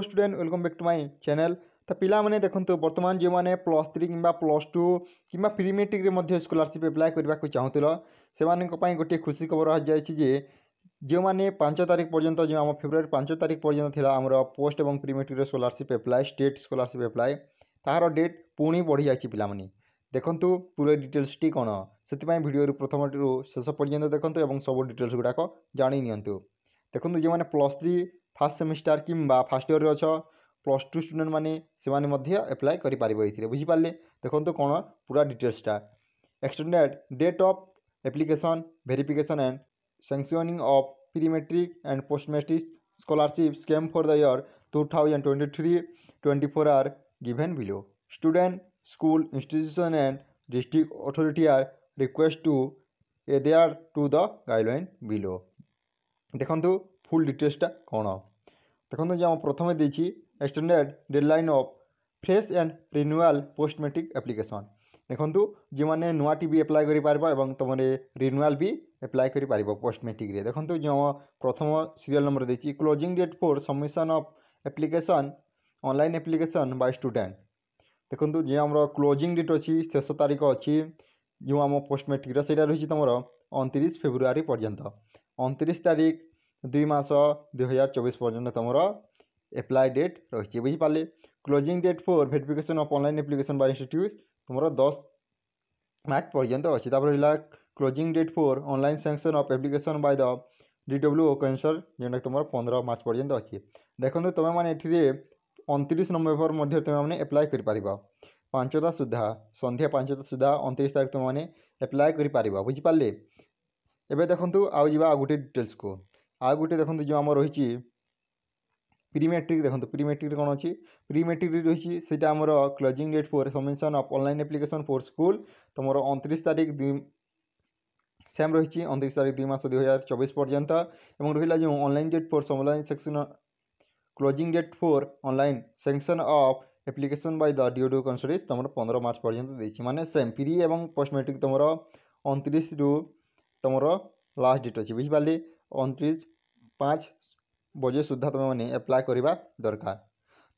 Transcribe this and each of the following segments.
Student welcome back to my channel. तो पिला माने देखंतु वर्तमान जो माने +3 किंबा +2 किंबा प्री मैट्रिक रे मध्ये स्कॉलरशिप अप्लाई करबा को चाहूतिलो से मानक पई गोटे खुशी खबर आ जायछि जे जो माने 5 तारिख पर्यंत जो हम फेब्रुआरी 5 तारिख पर्यंत थिला हमर पोस्ट एवं प्री मैट्रिक रे scholarship apply state scholarship apply तार डेट पुणी बढ़ी जायछि पिला माने देखंतु पूरे डिटेल्स टी कोन सेति पई वीडियो रे प्रथम रु शेष पर्यंत देखंतु एवं सब डिटेल्स गुडा को जानि नियंतु। देखंतु जो माने +3 फर्स्ट सेमिस्टर किंबा फर्स्ट इयर अच्छ +2 स्टूडेंट माने से माने मध्य अप्लाई करि पारिबो एथिरे बुझि पारले। देखंतु कोन पूरा डिटेल्सटा extended date of application verification and sanctioning of pre matric and post matric scholarship scheme for the year 2023-24 are given below. Student school institution and district authority are request to adhere to the guideline below. देखंतु full डिटेल्सटा कौन देखो जो प्रथम देती extended deadline of fresh and renewal post matric application. देखो जो मैंने नुआ टी भी अप्लाई कर तुम रिन्यूअल भी अप्लाई कर पोस्ट मैट्रिक रे। देखो जो प्रथम सीरियल नंबर देती closing date for submission of application online application by student. देखो जो आम क्लोजिंग डेट अच्छी शेष तारीख अच्छी जो आम पोस्ट मैट्रिक से रही तुम 29 फेब्रुआरी पर्यंत 29 तारीख 2 मास 2024 पर्यंत तुम एप्लाई डेट रही बुझिपारे। Closing date for verification of online application by institute तुम 10 मार्च पर्यंत अच्छी। रहा closing date for online sanction of application by the DWO कैंसर जेटा तुम 15 मार्च पर्यंत अच्छी। देखो तुम मैंने 29 नवेम्बर मध्य तुम एप्लाई कर 5टा सुधा संध्या 5टा सुधा 29 तारीख तुम मैंने एप्लाई कर बुझिपारे। एबे देखो आउ जा गोटे डिटेल्स को आ गोटे देखो जो आम रही प्री मैट्रिक। देखो प्री मैट्रिक कौन अच्छी प्री मैट्रिक रही से closing date for submission of online application for school तुम 29 तारीख 2 सेम रही 29 तारीख 2 मास 2024 पर्यंत और रहा जो online date for online section closing date for online sanction of application by the DWO कैंसर तुम 15 मार्च पर्यंत माने सेम प्री एवं पोस्ट मैट्रिक तुम 29 रु तुम लास्ट डेट अच्छी बुझिपारे 29/5 बजे सुधा तुम मैंने एप्लाई करवा दरकार।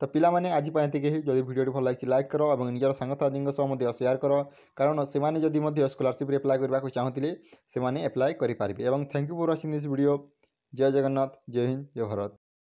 तो पिला माने आज जदि वीडियो भल लगी लाइक करो और निजर सांगसाथी शेयर करो कारण से माने स्कॉलरशिप एप्लाई करने को चाहते से माने एप्लाई करें। Thank you for watching this video. जय जगन्नाथ जय हिंद जय भारत।